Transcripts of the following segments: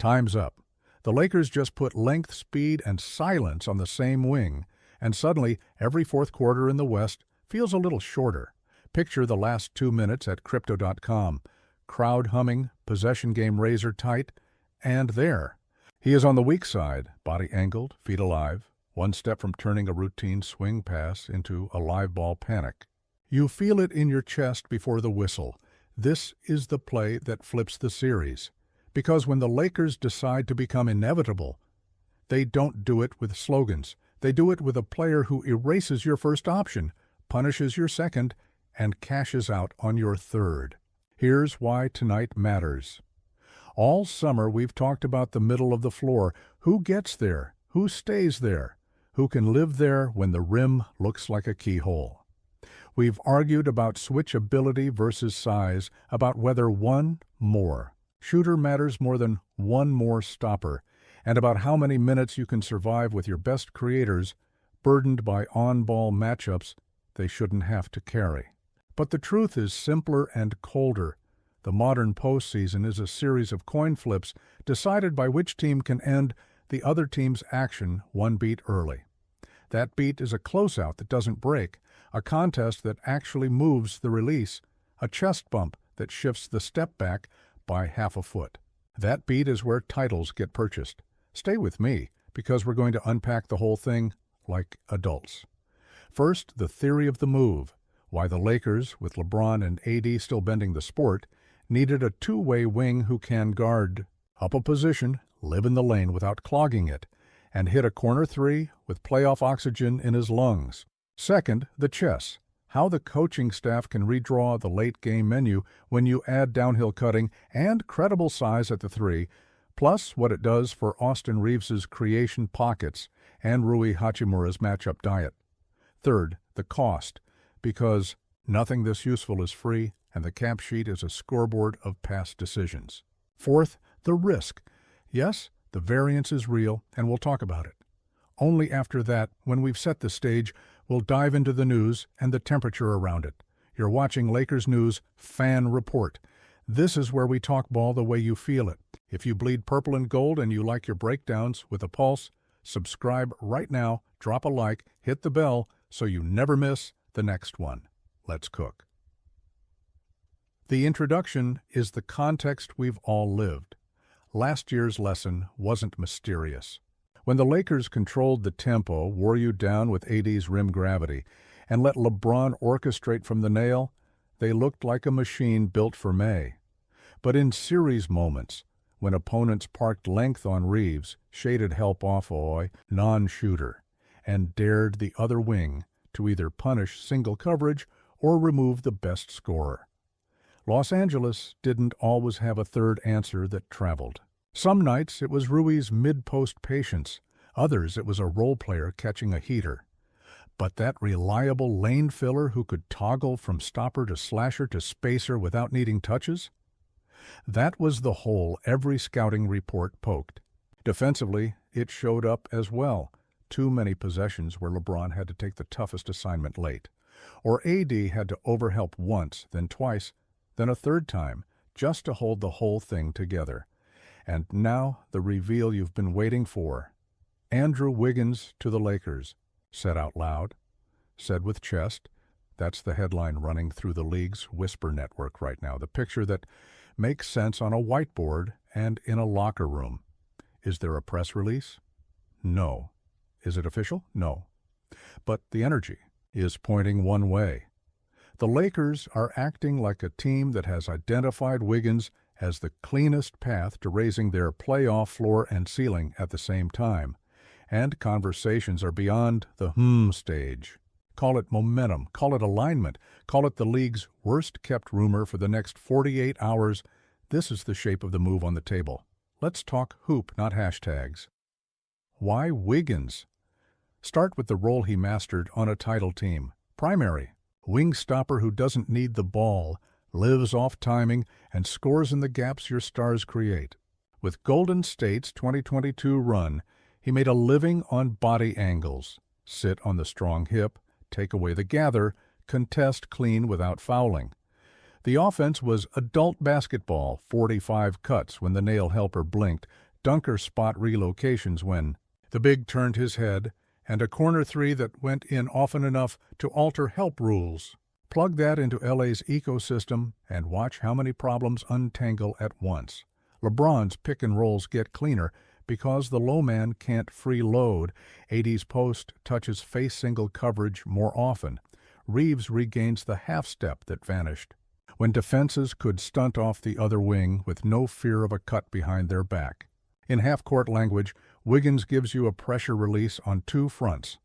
Time's up. The Lakers just put length, speed, and silence on the same wing, and suddenly every fourth quarter in the West feels a little shorter. Picture the last 2 minutes at Crypto.com. Crowd humming, possession game razor tight, and there. He is on the weak side, body angled, feet alive, one step from turning a routine swing pass into a live ball panic. You feel it in your chest before the whistle. This is the play that flips the series. Because when the Lakers decide to become inevitable, they don't do it with slogans. They do it with a player who erases your first option, punishes your second, and cashes out on your third. Here's why tonight matters. All summer we've talked about the middle of the floor. Who gets there? Who stays there? Who can live there when the rim looks like a keyhole? We've argued about switchability versus size, about whether one more shooter matters more than one more stopper, and about how many minutes you can survive with your best creators burdened by on-ball matchups they shouldn't have to carry. But the truth is simpler and colder. The modern postseason is a series of coin flips decided by which team can end the other team's action one beat early. That beat is a closeout that doesn't break, a contest that actually moves the release, a chest bump that shifts the step back by half a foot. That beat is where titles get purchased. Stay with me, because we're going to unpack the whole thing like adults. First, the theory of the move, why the Lakers, with LeBron and AD still bending the sport, needed a two-way wing who can guard up a position, live in the lane without clogging it, and hit a corner three with playoff oxygen in his lungs. Second, the chess, how the coaching staff can redraw the late-game menu when you add downhill cutting and credible size at the three, plus what it does for Austin Reeves's creation pockets and Rui Hachimura's matchup diet. Third, the cost, because nothing this useful is free, and the cap sheet is a scoreboard of past decisions. Fourth, the risk. Yes, the variance is real, and we'll talk about it. Only after that, when we've set the stage, we'll dive into the news and the temperature around it. You're watching Lakers News Fan Report. This is where we talk ball the way you feel it. If you bleed purple and gold and you like your breakdowns with a pulse, subscribe right now, drop a like, hit the bell so you never miss the next one. Let's cook. The introduction is the context we've all lived. Last year's lesson wasn't mysterious. When the Lakers controlled the tempo, wore you down with AD's rim gravity, and let LeBron orchestrate from the nail, they looked like a machine built for May. But in series moments, when opponents parked length on Reeves, shaded help off Oy, non-shooter, and dared the other wing to either punish single coverage or remove the best scorer. Los Angeles didn't always have a third answer that traveled. Some nights it was Rui's mid-post patience, others it was a role player catching a heater. But that reliable lane filler who could toggle from stopper to slasher to spacer without needing touches? That was the hole every scouting report poked. Defensively, it showed up as well. Too many possessions where LeBron had to take the toughest assignment late. Or AD had to overhelp once, then twice, then a third time, just to hold the whole thing together. And now the reveal you've been waiting for. Andrew Wiggins to the Lakers. Said out loud. Said with chest. That's the headline running through the league's whisper network right now. The picture that makes sense on a whiteboard and in a locker room. Is there a press release? No. Is it official? No. But the energy is pointing one way. The Lakers are acting like a team that has identified Wiggins as the cleanest path to raising their playoff floor and ceiling at the same time. And conversations are beyond the stage. Call it momentum, call it alignment, call it the league's worst-kept rumor for the next 48 hours. This is the shape of the move on the table. Let's talk hoop, not hashtags. Why Wiggins? Start with the role he mastered on a title team. Primary. Wing stopper who doesn't need the ball, lives off timing, and scores in the gaps your stars create. With Golden State's 2022 run, he made a living on body angles. Sit on the strong hip, take away the gather, contest clean without fouling. The offense was adult basketball, 45 cuts when the nail helper blinked, dunker spot relocations when the big turned his head, and a corner three that went in often enough to alter help rules. Plug that into LA's ecosystem and watch how many problems untangle at once. LeBron's pick and rolls get cleaner because the low man can't freeload. AD's post touches face single coverage more often. Reeves regains the half step that vanished when defenses could stunt off the other wing with no fear of a cut behind their back. In half-court language, Wiggins gives you a pressure release on two fronts.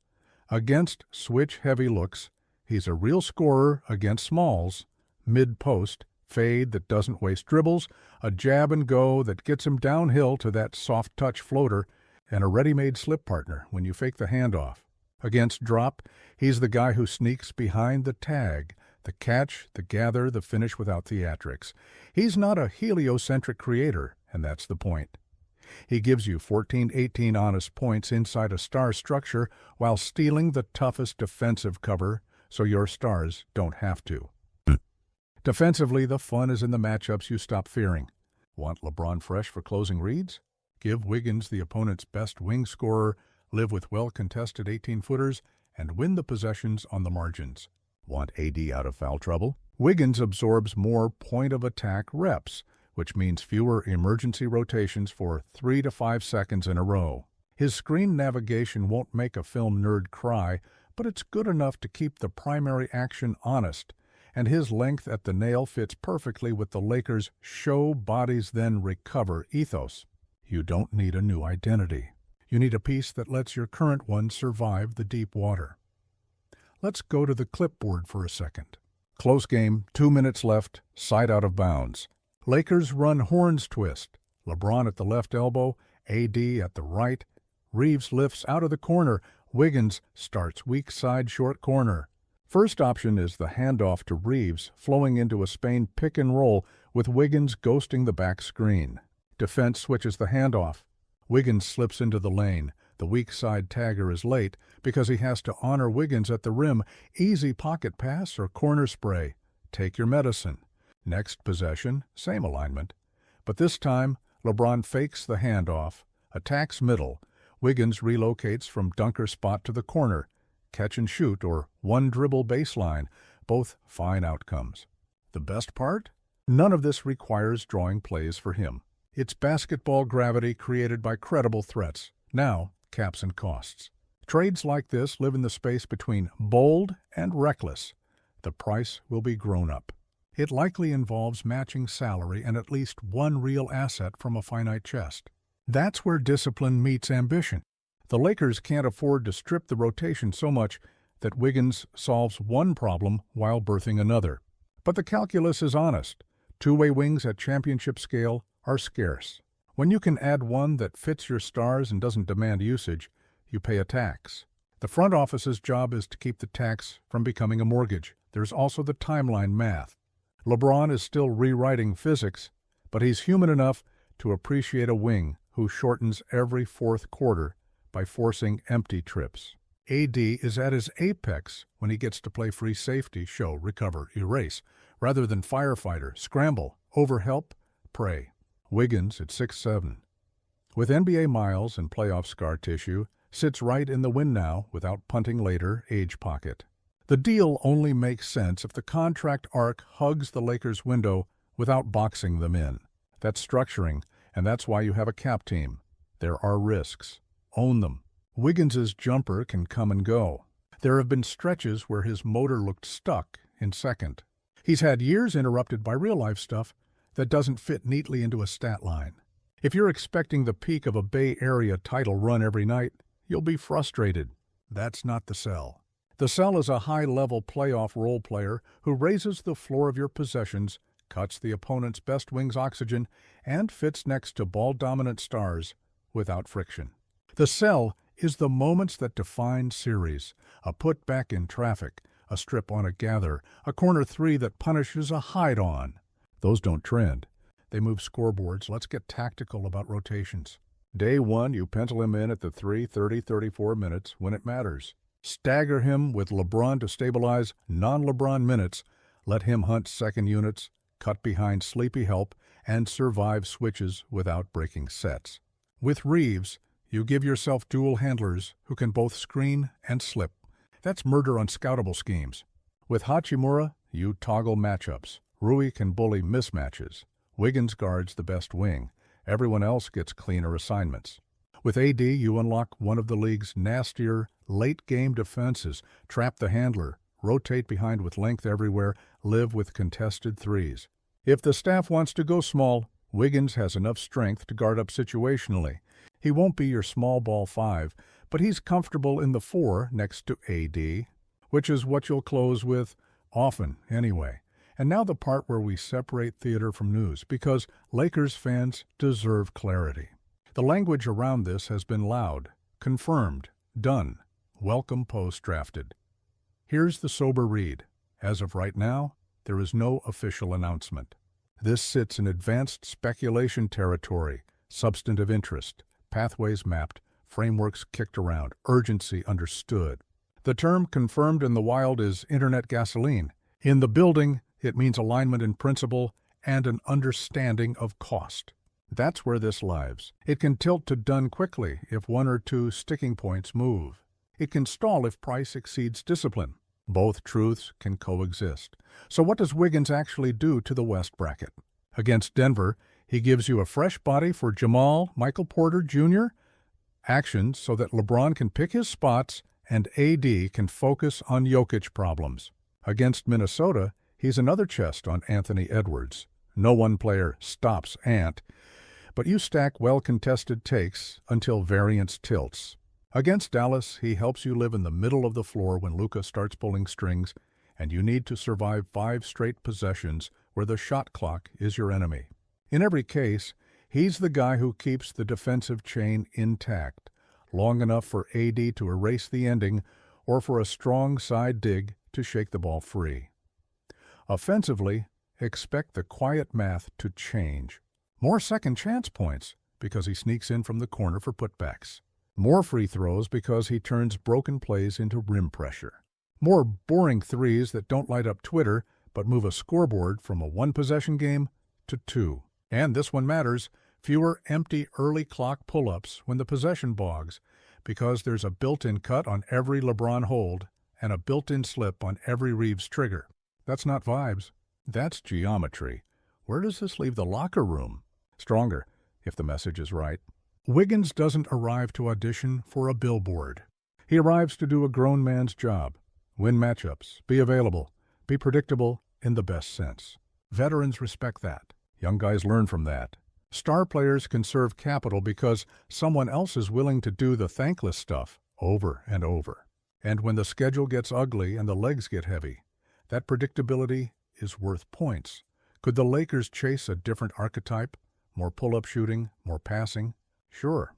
Against switch-heavy looks, he's a real scorer against smalls. Mid-post, fade that doesn't waste dribbles, a jab and go that gets him downhill to that soft-touch floater, and a ready-made slip partner when you fake the handoff. Against drop, he's the guy who sneaks behind the tag, the catch, the gather, the finish without theatrics. He's not a heliocentric creator, and that's the point. He gives you 14-18 honest points inside a star structure while stealing the toughest defensive cover so your stars don't have to. Defensively, the fun is in the matchups you stop fearing. Want LeBron fresh for closing reads? Give Wiggins the opponent's best wing scorer, live with well-contested 18-footers, and win the possessions on the margins. Want AD out of foul trouble? Wiggins absorbs more point-of-attack reps, which means fewer emergency rotations for 3 to 5 seconds in a row. His screen navigation won't make a film nerd cry, but it's good enough to keep the primary action honest, and his length at the nail fits perfectly with the Lakers' show bodies then recover ethos. You don't need a new identity. You need a piece that lets your current one survive the deep water. Let's go to the clipboard for a second. Close game, 2 minutes left, side out of bounds. Lakers run horns twist. LeBron at the left elbow, AD at the right. Reeves lifts out of the corner. Wiggins starts weak side short corner. First option is the handoff to Reeves, flowing into a Spain pick and roll with Wiggins ghosting the back screen. Defense switches the handoff. Wiggins slips into the lane. The weak side tagger is late because he has to honor Wiggins at the rim. Easy pocket pass or corner spray. Take your medicine. Next possession, same alignment. But this time, LeBron fakes the handoff, attacks middle. Wiggins relocates from dunker spot to the corner. Catch and shoot or one dribble baseline, both fine outcomes. The best part? None of this requires drawing plays for him. It's basketball gravity created by credible threats. Now, caps and costs. Trades like this live in the space between bold and reckless. The price will be grown up. It likely involves matching salary and at least one real asset from a finite chest. That's where discipline meets ambition. The Lakers can't afford to strip the rotation so much that Wiggins solves one problem while birthing another. But the calculus is honest. Two-way wings at championship scale are scarce. When you can add one that fits your stars and doesn't demand usage, you pay a tax. The front office's job is to keep the tax from becoming a mortgage. There's also the timeline math. LeBron is still rewriting physics, but he's human enough to appreciate a wing who shortens every fourth quarter by forcing empty trips. AD is at his apex when he gets to play free safety, show, recover, erase, rather than firefighter, scramble, overhelp, pray. Wiggins at 6'7". With NBA miles and playoff scar tissue, sits right in the win now without punting later age pocket. The deal only makes sense if the contract arc hugs the Lakers' window without boxing them in. That's structuring, and that's why you have a cap team. There are risks. Own them. Wiggins's jumper can come and go. There have been stretches where his motor looked stuck in second. He's had years interrupted by real-life stuff that doesn't fit neatly into a stat line. If you're expecting the peak of a Bay Area title run every night, you'll be frustrated. That's not the sell. The sell is a high-level playoff role player who raises the floor of your possessions, cuts the opponent's best wing's oxygen, and fits next to ball-dominant stars without friction. The sell is the moments that define series, a putback in traffic, a strip on a gather, a corner three that punishes a hide-on. Those don't trend. They move scoreboards. Let's get tactical about rotations. Day one, you pencil him in at the 3:30-34 minutes when it matters. Stagger him with LeBron to stabilize non-LeBron minutes. Let him hunt second units, cut behind sleepy help, and survive switches without breaking sets. With Reeves, you give yourself dual handlers who can both screen and slip. That's murder on scoutable schemes. With Hachimura, you toggle matchups. Rui can bully mismatches. Wiggins guards the best wing. Everyone else gets cleaner assignments. With AD, you unlock one of the league's nastier late-game defenses, trap the handler, rotate behind with length everywhere, live with contested threes. If the staff wants to go small, Wiggins has enough strength to guard up situationally. He won't be your small ball 5, but he's comfortable in the 4 next to AD, which is what you'll close with often anyway. And now the part where we separate theater from news, because Lakers fans deserve clarity. The language around this has been loud, confirmed, done, welcome post-drafted. Here's the sober read. As of right now, there is no official announcement. This sits in advanced speculation territory, substantive interest, pathways mapped, frameworks kicked around, urgency understood. The term confirmed in the wild is internet gasoline. In the building, it means alignment in principle and an understanding of cost. That's where this lives. It can tilt to done quickly if one or two sticking points move. It can stall if price exceeds discipline. Both truths can coexist. So what does Wiggins actually do to the West bracket? Against Denver, he gives you a fresh body for Jamal, Michael Porter Jr., actions so that LeBron can pick his spots and AD can focus on Jokic problems. Against Minnesota, he's another chest on Anthony Edwards. No one player stops Ant, but you stack well-contested takes until variance tilts. Against Dallas, he helps you live in the middle of the floor when Luka starts pulling strings, and you need to survive 5 straight possessions where the shot clock is your enemy. In every case, he's the guy who keeps the defensive chain intact, long enough for AD to erase the ending or for a strong side dig to shake the ball free. Offensively, expect the quiet math to change. More second chance points because he sneaks in from the corner for putbacks. More free throws because he turns broken plays into rim pressure. More boring threes that don't light up Twitter but move a scoreboard from a 1-possession game to 2. And this one matters, fewer empty early clock pull-ups when the possession bogs because there's a built-in cut on every LeBron hold and a built-in slip on every Reeves trigger. That's not vibes. That's geometry. Where does this leave the locker room? Stronger, if the message is right. Wiggins doesn't arrive to audition for a billboard. He arrives to do a grown man's job. Win matchups, be available, be predictable in the best sense. Veterans respect that. Young guys learn from that. Star players conserve capital because someone else is willing to do the thankless stuff over and over. And when the schedule gets ugly and the legs get heavy, that predictability is worth points. Could the Lakers chase a different archetype? More pull-up shooting, more passing? Sure.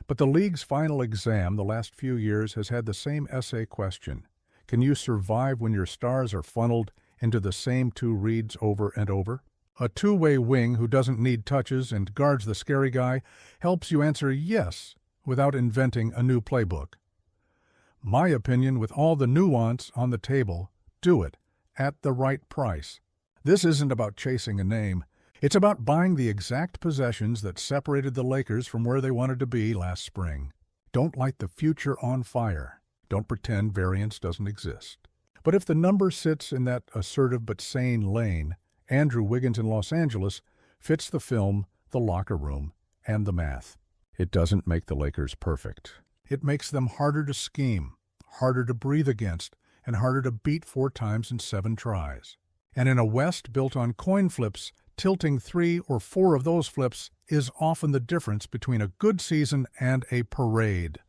But the league's final exam the last few years has had the same essay question. Can you survive when your stars are funneled into the same 2 reads over and over? A 2-way wing who doesn't need touches and guards the scary guy helps you answer yes without inventing a new playbook. My opinion, with all the nuance on the table, do it at the right price. This isn't about chasing a name. It's about buying the exact possessions that separated the Lakers from where they wanted to be last spring. Don't light the future on fire. Don't pretend variance doesn't exist. But if the number sits in that assertive but sane lane, Andrew Wiggins in Los Angeles fits the film, the locker room, and the math. It doesn't make the Lakers perfect. It makes them harder to scheme, harder to breathe against, and harder to beat 4 times in 7 tries. And in a West built on coin flips, tilting 3 or 4 of those flips is often the difference between a good season and a parade.